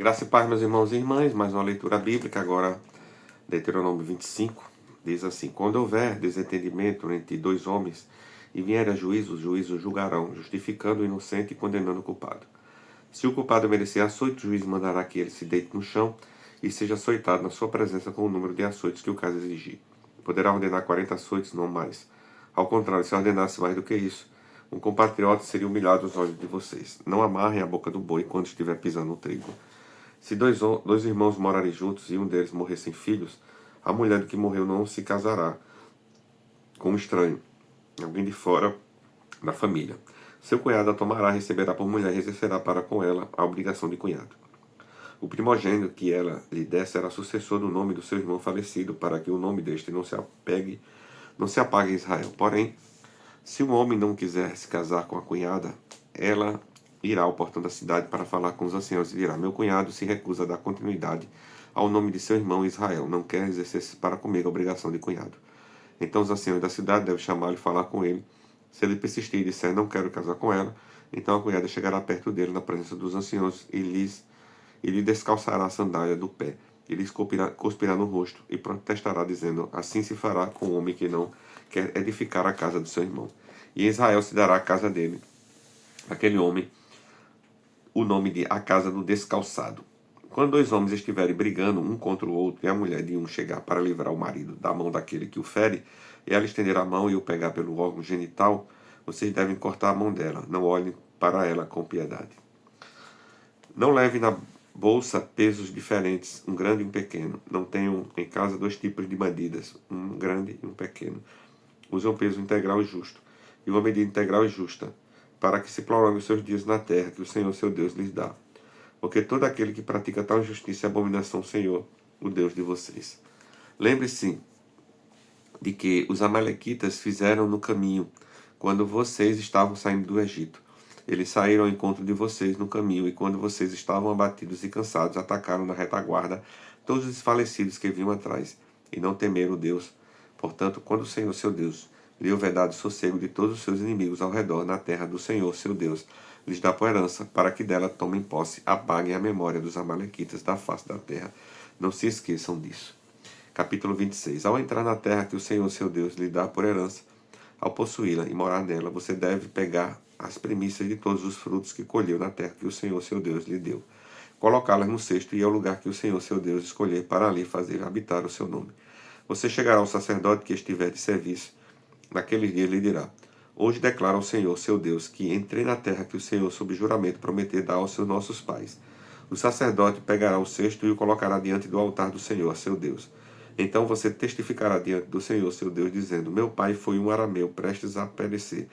Graça e paz, meus irmãos e irmãs, mais uma leitura bíblica, agora Deuteronômio 25, diz assim: Quando houver desentendimento entre dois homens e vier a juízo, os juízos julgarão, justificando o inocente e condenando o culpado. Se o culpado merecer açoite, o juiz mandará que ele se deite no chão e seja açoitado na sua presença com o número de açoites que o caso exigir. Poderá ordenar 40 açoites, não mais. Ao contrário, se ordenasse mais do que isso, um compatriota seria humilhado aos olhos de vocês. Não amarrem a boca do boi quando estiver pisando no trigo. Se dois irmãos morarem juntos e um deles morrer sem filhos, a mulher do que morreu não se casará com um estranho, alguém de fora da família. Seu cunhado a tomará, receberá por mulher e exercerá para com ela a obrigação de cunhado. O primogênito que ela lhe der será sucessor do nome do seu irmão falecido, para que o nome deste não se apague em Israel. Porém, se um homem não quiser se casar com a cunhada, ela irá ao portão da cidade para falar com os anciãos e dirá: Meu cunhado se recusa a dar continuidade ao nome de seu irmão Israel, não quer exercer para comigo a obrigação de cunhado. Então os anciãos da cidade devem chamá-lo e falar com ele. Se ele persistir e disser: Não quero casar com ela, então a cunhada chegará perto dele na presença dos anciãos e lhe descalçará a sandália do pé. E lhes cuspirá no rosto e protestará, dizendo: Assim se fará com o homem que não quer edificar a casa do seu irmão. E em Israel se dará a casa dele, aquele homem, o nome de a casa do descalçado. Quando dois homens estiverem brigando um contra o outro, e a mulher de um chegar para livrar o marido da mão daquele que o fere, e ela estender a mão e o pegar pelo órgão genital, vocês devem cortar a mão dela. Não olhem para ela com piedade. Não leve na bolsa pesos diferentes, um grande e um pequeno. Não tenham em casa dois tipos de medidas, um grande e um pequeno. Use um peso integral e justo, e uma medida integral e justa, para que se prolongue os seus dias na terra que o Senhor seu Deus lhes dá. Porque todo aquele que pratica tal injustiça é abominação ao Senhor, o Deus de vocês. Lembre-se de que os amalequitas fizeram no caminho, quando vocês estavam saindo do Egito. Eles saíram ao encontro de vocês no caminho, e quando vocês estavam abatidos e cansados, atacaram na retaguarda todos os desfalecidos que vinham atrás, e não temeram Deus. Portanto, quando o Senhor seu Deus lhe houver dado sossego de todos os seus inimigos ao redor na terra do Senhor seu Deus, lhes dá por herança, para que dela tomem posse, apaguem a memória dos amalequitas da face da terra. Não se esqueçam disso. Capítulo 26. Ao entrar na terra que o Senhor seu Deus lhe dá por herança, ao possuí-la e morar nela, você deve pegar as primícias de todos os frutos que colheu na terra que o Senhor seu Deus lhe deu, colocá-las no cesto e ir ao lugar que o Senhor seu Deus escolher para ali fazer habitar o seu nome. Você chegará ao sacerdote que estiver de serviço. Naqueles dias lhe dirá: Hoje declara ao Senhor, seu Deus, que entrei na terra que o Senhor, sob juramento, prometeu dar aos seus nossos pais. O sacerdote pegará o cesto e o colocará diante do altar do Senhor, seu Deus. Então você testificará diante do Senhor, seu Deus, dizendo: Meu pai foi um arameu, prestes a perecer.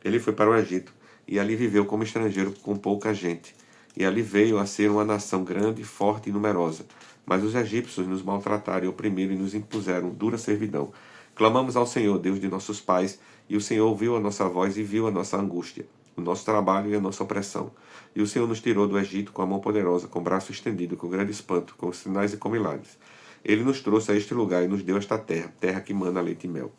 Ele foi para o Egito, e ali viveu como estrangeiro com pouca gente. E ali veio a ser uma nação grande, forte e numerosa. Mas os egípcios nos maltrataram e oprimiram e nos impuseram dura servidão. Clamamos ao Senhor, Deus de nossos pais, e o Senhor ouviu a nossa voz e viu a nossa angústia, o nosso trabalho e a nossa opressão. E o Senhor nos tirou do Egito com a mão poderosa, com o braço estendido, com grande espanto, com sinais e com milagres. Ele nos trouxe a este lugar e nos deu esta terra, terra que mana leite e mel.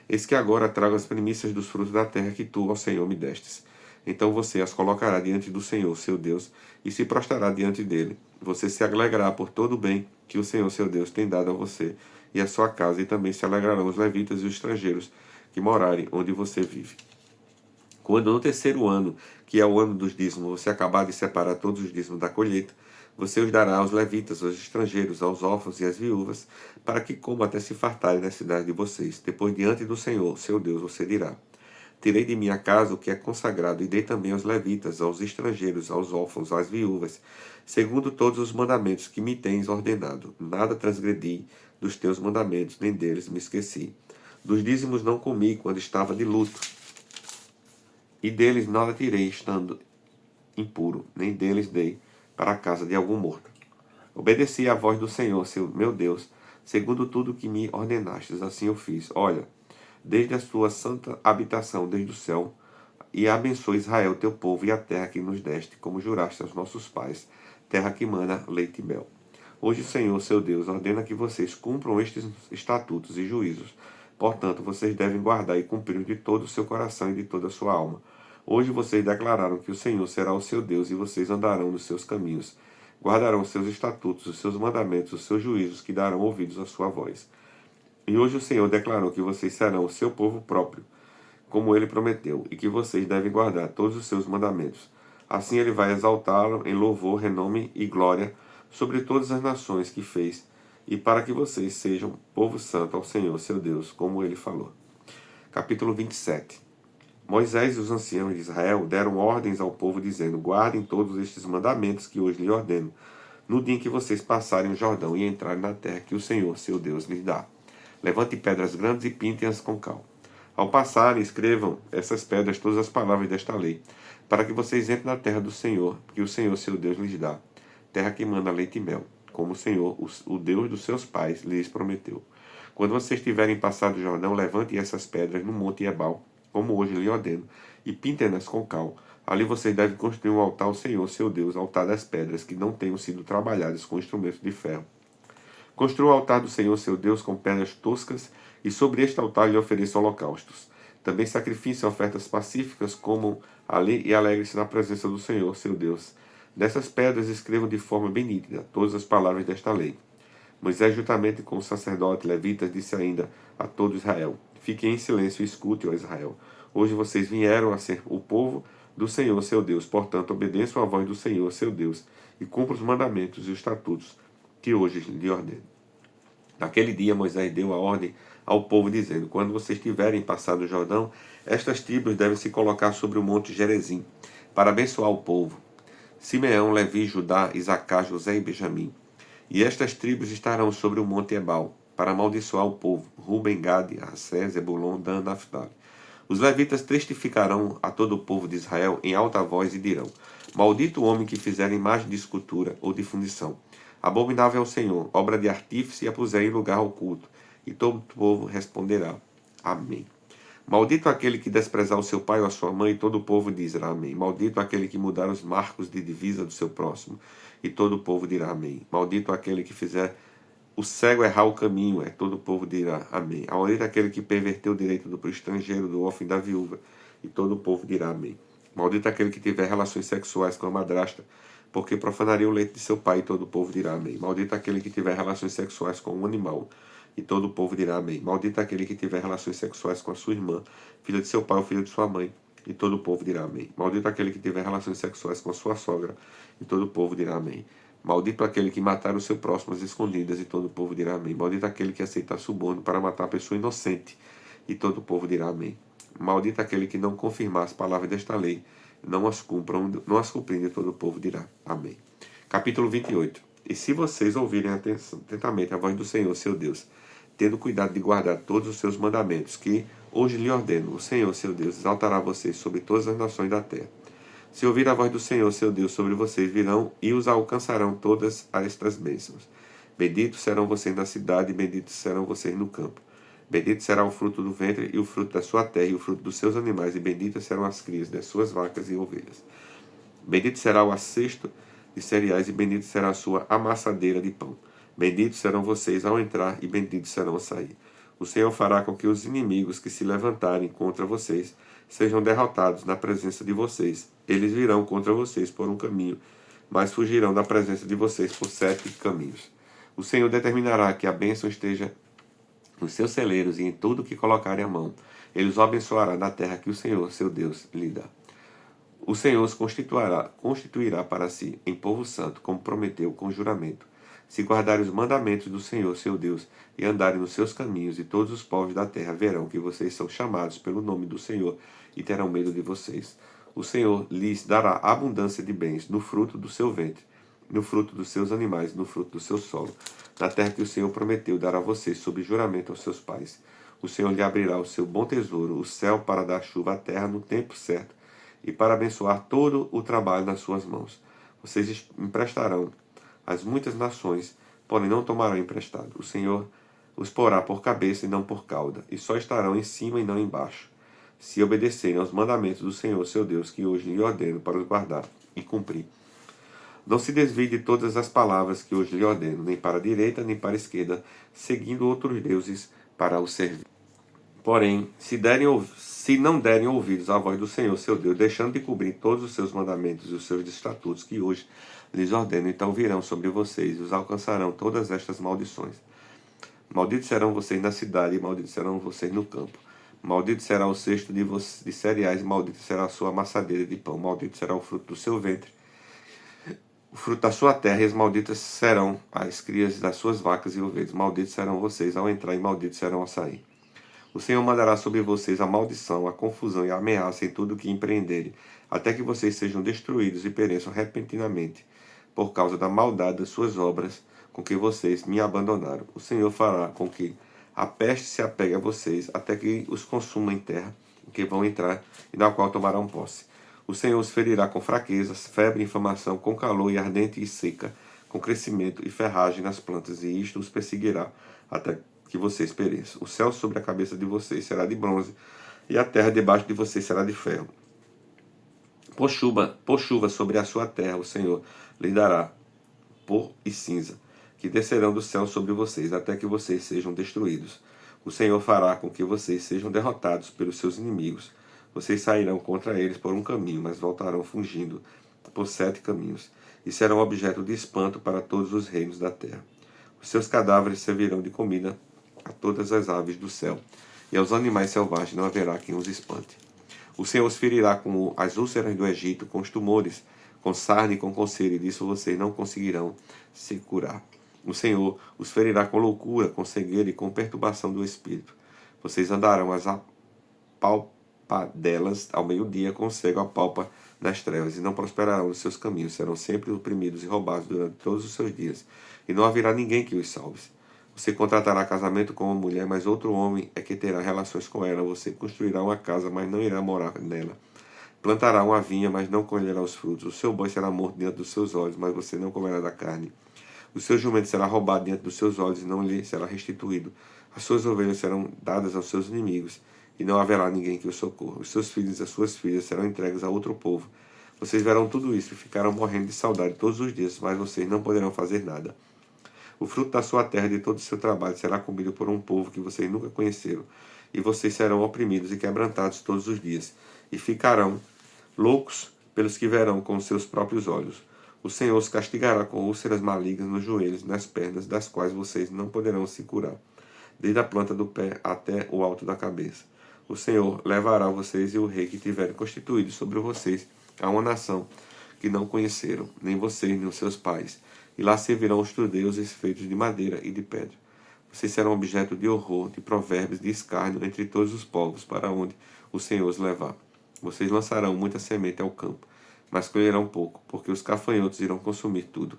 Eis que agora trago as primícias dos frutos da terra que tu, ó Senhor, me destes. Então você as colocará diante do Senhor, seu Deus, e se prostrará diante dele. Você se alegrará por todo o bem que o Senhor, seu Deus, tem dado a você e a sua casa, e também se alegrarão os levitas e os estrangeiros que morarem onde você vive. Quando no terceiro ano, que é o ano dos dízimos, você acabar de separar todos os dízimos da colheita, você os dará aos levitas, aos estrangeiros, aos órfãos e às viúvas, para que comam até se fartarem na cidade de vocês. Depois, diante do Senhor, seu Deus, você dirá: Tirei de minha casa o que é consagrado, e dei também aos levitas, aos estrangeiros, aos órfãos, às viúvas, segundo todos os mandamentos que me tens ordenado. Nada transgredi dos teus mandamentos, nem deles me esqueci. Dos dízimos não comi quando estava de luto, e deles nada tirei estando impuro, nem deles dei para a casa de algum morto. Obedeci à voz do Senhor, meu Deus, segundo tudo que me ordenastes, assim eu fiz. Olha, desde a sua santa habitação, desde o céu, e abençoe Israel, teu povo, e a terra que nos deste, como juraste aos nossos pais, terra que mana leite e mel. Hoje o Senhor, seu Deus, ordena que vocês cumpram estes estatutos e juízos. Portanto, vocês devem guardar e cumprir de todo o seu coração e de toda a sua alma. Hoje vocês declararam que o Senhor será o seu Deus e vocês andarão nos seus caminhos. guardarão os seus estatutos, os seus mandamentos, os seus juízos, que darão ouvidos à sua voz. E hoje o Senhor declarou que vocês serão o seu povo próprio, como ele prometeu, e que vocês devem guardar todos os seus mandamentos. Assim ele vai exaltá-lo em louvor, renome e glória sobre todas as nações que fez, e para que vocês sejam povo santo ao Senhor, seu Deus, como ele falou. Capítulo 27. Moisés e os anciãos de Israel deram ordens ao povo, dizendo: guardem todos estes mandamentos que hoje lhe ordeno, no dia em que vocês passarem o Jordão e entrarem na terra que o Senhor, seu Deus, lhes dá. Levantem pedras grandes e pintem-as com cal. Ao passarem, escrevam essas pedras todas as palavras desta lei, para que vocês entrem na terra do Senhor, que o Senhor, seu Deus, lhes dá, terra que manda leite e mel, como o Senhor, o Deus dos seus pais, lhes prometeu. Quando vocês tiverem passado o Jordão, levantem essas pedras no monte Ebal, como hoje lhe ordeno, e pintem-nas com cal. Ali vocês devem construir um altar ao Senhor, seu Deus, altar das pedras, que não tenham sido trabalhadas com instrumentos de ferro. Construa o altar do Senhor, seu Deus, com pedras toscas, e sobre este altar lhe ofereça holocaustos. Também sacrifiquem ofertas pacíficas, comam ali e alegrem-se na presença do Senhor, seu Deus. Dessas pedras escrevam de forma bem nítida todas as palavras desta lei. Moisés, juntamente com os sacerdotes levitas, disse ainda a todo Israel: fiquem em silêncio e escute, ó Israel. Hoje vocês vieram a ser o povo do Senhor, seu Deus. Portanto, obedeçam à voz do Senhor, seu Deus, e cumpram os mandamentos e os estatutos que hoje lhe ordeno. Naquele dia, Moisés deu a ordem ao povo, dizendo: quando vocês tiverem passado o Jordão, estas tribos devem se colocar sobre o monte Gerizim, para abençoar o povo: Simeão, Levi, Judá, Isacar, José e Benjamim. E estas tribos estarão sobre o monte Ebal, para amaldiçoar o povo: Ruben, Gade, Assé, Zebulon, Dan, Naphtali. Os levitas testificarão a todo o povo de Israel em alta voz e dirão: maldito o homem que fizer imagem de escultura ou de fundição. Abominável é o Senhor, obra de artífice, e a puser em lugar oculto. E todo o povo responderá: amém. Maldito aquele que desprezar o seu pai ou a sua mãe, e todo o povo dirá amém. Maldito aquele que mudar os marcos de divisa do seu próximo, e todo o povo dirá amém. Maldito aquele que fizer o cego errar o caminho, todo o povo dirá amém. Maldito aquele que perverteu o direito do estrangeiro, do órfão e da viúva, e todo o povo dirá amém. Maldito aquele que tiver relações sexuais com a madrasta, porque profanaria o leite de seu pai, e todo o povo dirá amém. Maldito aquele que tiver relações sexuais com um animal, e todo o povo dirá amém. Maldito aquele que tiver relações sexuais com a sua irmã, filha de seu pai ou filha de sua mãe, e todo o povo dirá amém. Maldito aquele que tiver relações sexuais com a sua sogra, e todo o povo dirá amém. Maldito aquele que matar o seu próximo às escondidas, e todo o povo dirá amém. Maldito aquele que aceitar suborno para matar a pessoa inocente, e todo o povo dirá amém. Maldito aquele que não confirmar as palavras desta lei, não as cumprindo, e todo o povo dirá amém. Capítulo 28. E se vocês ouvirem atentamente a voz do Senhor, seu Deus, tendo cuidado de guardar todos os seus mandamentos, que hoje lhe ordeno, o Senhor, seu Deus, exaltará vocês sobre todas as nações da terra. Se ouvir a voz do Senhor, seu Deus, sobre vocês virão e os alcançarão todas estas bênçãos. Benditos serão vocês na cidade, e benditos serão vocês no campo. Bendito será o fruto do ventre e o fruto da sua terra e o fruto dos seus animais, e benditas serão as crias das suas vacas e ovelhas. Bendito será o acesto de cereais, e bendito será a sua amassadeira de pão. Benditos serão vocês ao entrar, e benditos serão ao sair. O Senhor fará com que os inimigos que se levantarem contra vocês sejam derrotados na presença de vocês. Eles virão contra vocês por um caminho, mas fugirão da presença de vocês por 7 caminhos. O Senhor determinará que a bênção esteja nos seus celeiros e em tudo que colocarem a mão. Ele os abençoará na terra que o Senhor, seu Deus, lhe dá. O Senhor os constituirá para si em povo santo, como prometeu com juramento, se guardarem os mandamentos do Senhor, seu Deus, e andarem nos seus caminhos, e todos os povos da terra verão que vocês são chamados pelo nome do Senhor, e terão medo de vocês. O Senhor lhes dará abundância de bens no fruto do seu ventre, no fruto dos seus animais, no fruto do seu solo, na terra que o Senhor prometeu dar a vocês sob juramento aos seus pais. O Senhor lhe abrirá o seu bom tesouro, o céu, para dar chuva à terra no tempo certo, e para abençoar todo o trabalho nas suas mãos. Vocês emprestarão às muitas nações, porém não tomarão emprestado. O Senhor os porá por cabeça e não por cauda, e só estarão em cima e não embaixo, se obedecerem aos mandamentos do Senhor, seu Deus, que hoje lhe ordeno para os guardar e cumprir. Não se desvie de todas as palavras que hoje lhe ordeno, nem para a direita, nem para a esquerda, seguindo outros deuses para o servir. Porém, se não derem ouvidos à voz do Senhor, seu Deus, deixando de cumprir todos os seus mandamentos e os seus estatutos que hoje lhes ordeno, então virão sobre vocês e os alcançarão todas estas maldições. Malditos serão vocês na cidade, e malditos serão vocês no campo. Maldito será o cesto de cereais, e maldito será a sua amassadeira de pão. Maldito será o fruto do seu ventre, o fruto da sua terra, e as malditas serão as crias das suas vacas e ovelhas. Malditos serão vocês ao entrar, e malditos serão ao sair. O Senhor mandará sobre vocês a maldição, a confusão e a ameaça em tudo o que empreenderem, até que vocês sejam destruídos e pereçam repentinamente, por causa da maldade das suas obras, com que vocês me abandonaram. O Senhor fará com que a peste se apegue a vocês, até que os consuma em terra, em que vão entrar e da qual tomarão posse. O Senhor os ferirá com fraquezas, febre e inflamação, com calor e ardente e seca, com crescimento e ferragem nas plantas, e isto os perseguirá, até que vocês pereçam. O céu sobre a cabeça de vocês será de bronze, e a terra debaixo de vocês será de ferro. Por chuva sobre a sua terra, o Senhor lhe dará pó e cinza, que descerão do céu sobre vocês, até que vocês sejam destruídos. O Senhor fará com que vocês sejam derrotados pelos seus inimigos. Vocês sairão contra eles por um caminho, mas voltarão fugindo por 7 caminhos, e serão objeto de espanto para todos os reinos da terra. Os seus cadáveres servirão de comida a todas as aves do céu, e aos animais selvagens não haverá quem os espante. O Senhor os ferirá com as úlceras do Egito, com os tumores, com sarna e com coceira, e disso vocês não conseguirão se curar. O Senhor os ferirá com loucura, com cegueira e com perturbação do espírito. Vocês andarão às apalpadelas ao meio-dia, com o cego apalpa nas trevas, e não prosperarão nos seus caminhos. Serão sempre oprimidos e roubados durante todos os seus dias, e não haverá ninguém que os salve. Você contratará casamento com uma mulher, mas outro homem é que terá relações com ela. Você construirá uma casa, mas não irá morar nela. Plantará uma vinha, mas não colherá os frutos. O seu boi será morto diante dos seus olhos, mas você não comerá da carne. O seu jumento será roubado diante dos seus olhos, e não lhe será restituído. As suas ovelhas serão dadas aos seus inimigos, e não haverá ninguém que os socorra. Os seus filhos e as suas filhas serão entregues a outro povo. Vocês verão tudo isso e ficarão morrendo de saudade todos os dias, mas vocês não poderão fazer nada. O fruto da sua terra e de todo o seu trabalho será comido por um povo que vocês nunca conheceram, e vocês serão oprimidos e quebrantados todos os dias, e ficarão loucos pelos que verão com os seus próprios olhos. O Senhor os castigará com úlceras malignas nos joelhos e nas pernas, das quais vocês não poderão se curar, desde a planta do pé até o alto da cabeça. O Senhor levará vocês e o rei que tiverem constituído sobre vocês a uma nação que não conheceram, nem vocês, nem os seus pais, e lá servirão os deuses feitos de madeira e de pedra. Vocês serão objeto de horror, de provérbios, de escárnio entre todos os povos, para onde o Senhor os levar. Vocês lançarão muita semente ao campo, mas colherão pouco, porque os gafanhotos irão consumir tudo.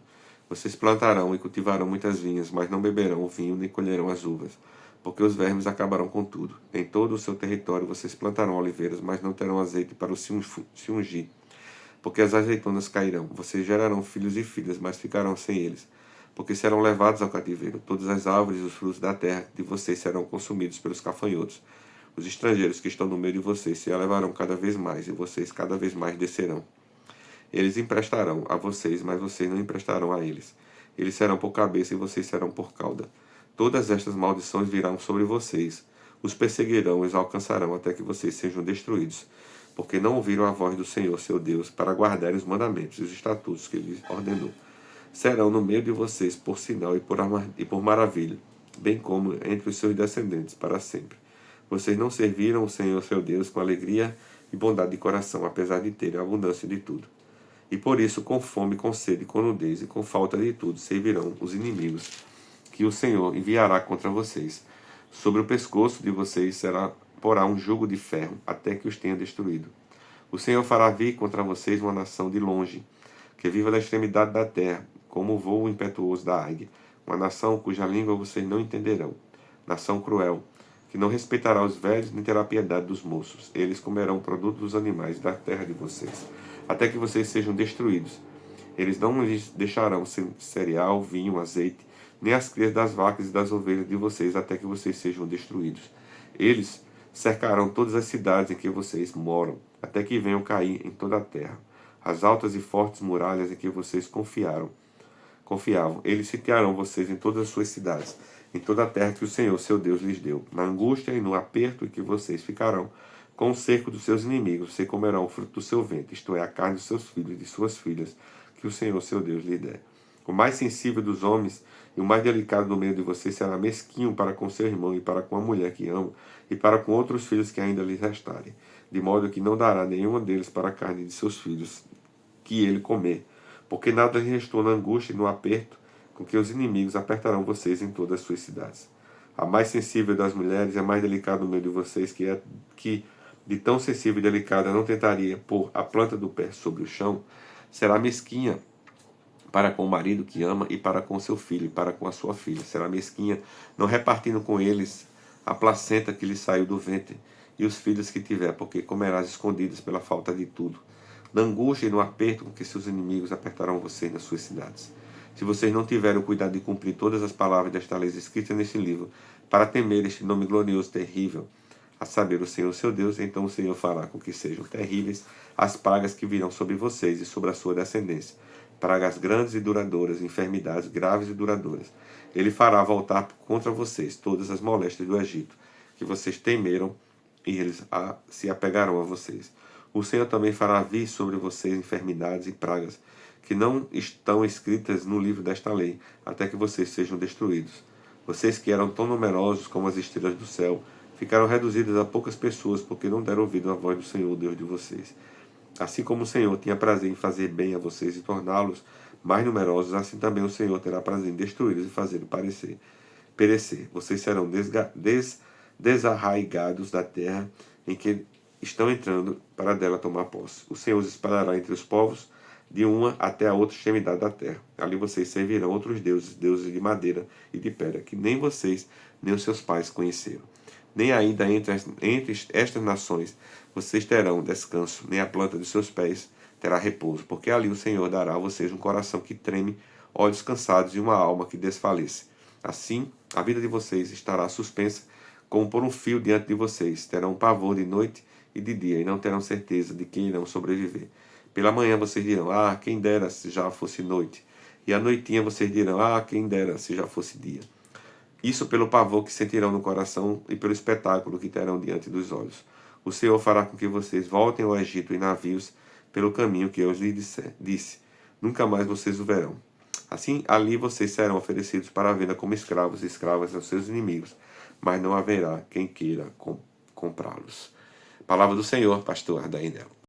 Vocês plantarão e cultivarão muitas vinhas, mas não beberão o vinho nem colherão as uvas, porque os vermes acabarão com tudo. Em todo o seu território vocês plantarão oliveiras, mas não terão azeite para se ungir, porque as azeitonas cairão. Vocês gerarão filhos e filhas, mas ficarão sem eles, porque serão levados ao cativeiro. Todas as árvores e os frutos da terra de vocês serão consumidos pelos gafanhotos. Os estrangeiros que estão no meio de vocês se elevarão cada vez mais, e vocês cada vez mais descerão. Eles emprestarão a vocês, mas vocês não emprestarão a eles. Eles serão por cabeça e vocês serão por cauda. Todas estas maldições virão sobre vocês. Os perseguirão e os alcançarão até que vocês sejam destruídos, porque não ouviram a voz do Senhor, seu Deus, para guardarem os mandamentos e os estatutos que lhes ordenou. Serão no meio de vocês por sinal e por maravilha, bem como entre os seus descendentes para sempre. Vocês não serviram o Senhor, seu Deus, com alegria e bondade de coração, apesar de terem abundância de tudo. E por isso, com fome, com sede, com nudez e com falta de tudo, servirão os inimigos que o Senhor enviará contra vocês. Sobre o pescoço de vocês porá um jugo de ferro, até que os tenha destruído. O Senhor fará vir contra vocês uma nação de longe, que viva da extremidade da terra, como o voo impetuoso da águia, uma nação cuja língua vocês não entenderão, nação cruel, que não respeitará os velhos nem terá piedade dos moços. Eles comerão o produto dos animais da terra de vocês, até que vocês sejam destruídos. Eles não lhes deixarão cereal, vinho, azeite, nem as crias das vacas e das ovelhas de vocês, até que vocês sejam destruídos. Eles cercarão todas as cidades em que vocês moram, até que venham cair em toda a terra as altas e fortes muralhas em que vocês confiavam. Eles sitiarão vocês em todas as suas cidades, em toda a terra que o Senhor, seu Deus, lhes deu. Na angústia e no aperto em que vocês ficarão, com o cerco dos seus inimigos, vocês comerão o fruto do seu ventre, isto é, a carne dos seus filhos e de suas filhas, que o Senhor, seu Deus, lhe der. O mais sensível dos homens e o mais delicado no meio de vocês será mesquinho para com seu irmão e para com a mulher que ama e para com outros filhos que ainda lhes restarem, de modo que não dará nenhum deles para a carne de seus filhos que ele comer, porque nada lhe restou na angústia e no aperto com que os inimigos apertarão vocês em todas as suas cidades. A mais sensível das mulheres e a mais delicada no meio de vocês, que de tão sensível e delicada não tentaria pôr a planta do pé sobre o chão, será mesquinha para com o marido que ama e para com seu filho e para com a sua filha. Será mesquinha, não repartindo com eles a placenta que lhe saiu do ventre e os filhos que tiver, porque comerás escondidos pela falta de tudo. Na angústia e no aperto com que seus inimigos apertarão vocês nas suas cidades. Se vocês não tiverem o cuidado de cumprir todas as palavras desta lei escritas neste livro, para temer este nome glorioso e terrível, a saber, o Senhor seu Deus, então o Senhor fará com que sejam terríveis as pragas que virão sobre vocês e sobre a sua descendência, pragas grandes e duradouras, enfermidades graves e duradouras. Ele fará voltar contra vocês todas as moléstias do Egito, que vocês temeram, e eles se apegarão a vocês. O Senhor também fará vir sobre vocês enfermidades e pragas, que não estão escritas no livro desta lei, até que vocês sejam destruídos. Vocês que eram tão numerosos como as estrelas do céu, ficaram reduzidas a poucas pessoas, porque não deram ouvido à voz do Senhor, Deus de vocês. Assim como o Senhor tinha prazer em fazer bem a vocês e torná-los mais numerosos, assim também o Senhor terá prazer em destruí-los e fazê-los perecer. Vocês serão desarraigados da terra em que estão entrando para dela tomar posse. O Senhor os espalhará entre os povos, de uma até a outra extremidade da terra. Ali vocês servirão outros deuses, deuses de madeira e de pedra, que nem vocês nem os seus pais conheceram. Nem ainda entre estas nações vocês terão descanso, nem a planta de seus pés terá repouso, porque ali o Senhor dará a vocês um coração que treme, olhos cansados e uma alma que desfalece. Assim, a vida de vocês estará suspensa como por um fio diante de vocês. Terão pavor de noite e de dia, e não terão certeza de que irão sobreviver. Pela manhã vocês dirão, quem dera se já fosse noite. E à noitinha vocês dirão, quem dera se já fosse dia. Isso pelo pavor que sentirão no coração e pelo espetáculo que terão diante dos olhos. O Senhor fará com que vocês voltem ao Egito em navios pelo caminho que eu lhes disse. Nunca mais vocês o verão. Assim, ali vocês serão oferecidos para a venda como escravos e escravas aos seus inimigos, mas não haverá quem queira comprá-los. Palavra do Senhor, pastor Ardainel.